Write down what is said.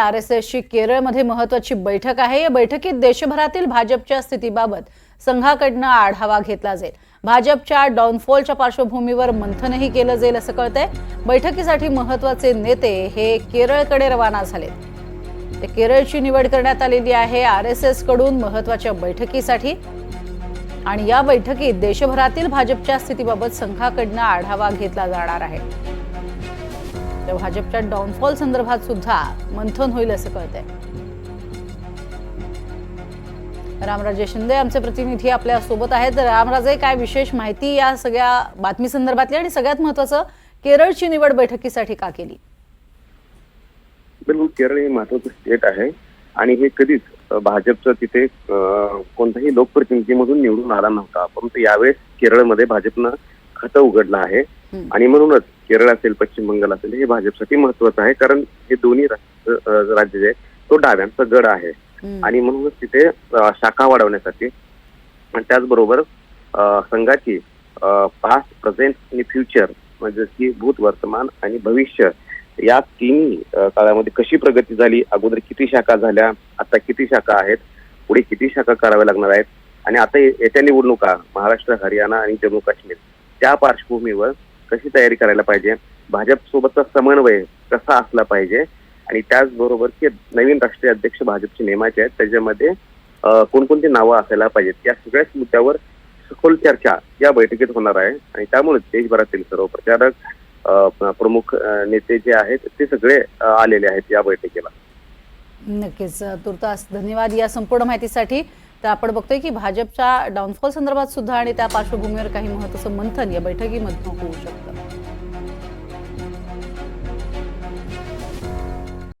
आरएसएसची केरळमध्ये महत्त्वाची बैठक आहे। या बैठकीत देशभरातील भाजपच्या स्थितीबाबत संघाकडून आढावा घेतला जाईल। भाजपच्या डाऊनफॉलच्या पार्श्वभूमीवर मंथनही केलं जाईल असं कळतंय। बैठकीसाठी महत्त्वाचे नेते हे केरळकडे रवाना झालेत। केरळची निवड करण्यात आलेली आहे आरएसएस कडून महत्त्वाच्या बैठकीसाठी आणि या बैठकीत देशभरातील भाजपच्या स्थितीबाबत संघाकडून आढावा घेतला जाणार आहे। भाजपच्या डाऊनफॉल संदर्भात सुद्धा मंथन होईल असं कळतंय। रामराजे शिंदे आमचे प्रतिनिधी आपल्या सोबत आहेत। रामराजे, काय विशेष माहिती या सगळ्या बातमी संदर्भातली आणि सगळ्यात महत्त्वाचं केरळची निवड बैठकीसाठी का केली? बिलकुल, केरळ हे महत्त्वाचं स्टेट आहे आणि हे कधीच भाजपचं तिथे कोणत्याही लोकप्रतिनिधीमधून निवडून आला नव्हता, परंतु यावेळेस केरळमध्ये भाजपनं खातं उघडलं आहे आणि म्हणूनच केरळ असेल पश्चिम बंगाल असेल हे भाजपसाठी महत्त्वाचं आहे, कारण हे दोन्ही राज्य जे तो डाव्यांचा गड आहे आणि म्हणूनच तिथे शाखा वाढवण्यासाठी आणि त्याचबरोबर संघाची पास्ट, प्रेझेंट आणि फ्युचर म्हणजे की भूत, वर्तमान आणि भविष्य या तिन्ही काळामध्ये कशी प्रगती झाली, अगोदर किती शाखा झाल्या, आता किती शाखा आहेत, पुढे किती शाखा कराव्या लागणार आहेत आणि आता येत्या निवडणुका महाराष्ट्र, हरियाणा आणि जम्मू काश्मीर त्या पार्श्वभूमीवर कशी तयारी करायला पाहिजे, भाजप सोबतचा समन्वय कसा असला पाहिजे आणि त्याचबरोबर की नवीन राष्ट्रीय अध्यक्ष भाजपचे नेमायचे आहेत त्याच्यामध्ये कोणकोणती नावं असायला पाहिजेत या सगळ्याच मुद्द्यावर सखोल चर्चा या बैठकीत होणार आहे आणि त्यामुळे देशभरातील सर्व प्रचारक, प्रमुख नेते जे आहेत ते सगळे आलेले आहेत या बैठकीला। नक्कीच, तुर्तास धन्यवाद या संपूर्ण माहितीसाठी। तर आपण बघतोय की भाजपच्या डाऊनफॉल संदर्भात सुद्धा आणि त्या पार्श्वभूमीवर काही महत्त्वाचं मंथन या बैठकीमध्ये होऊ शकतं।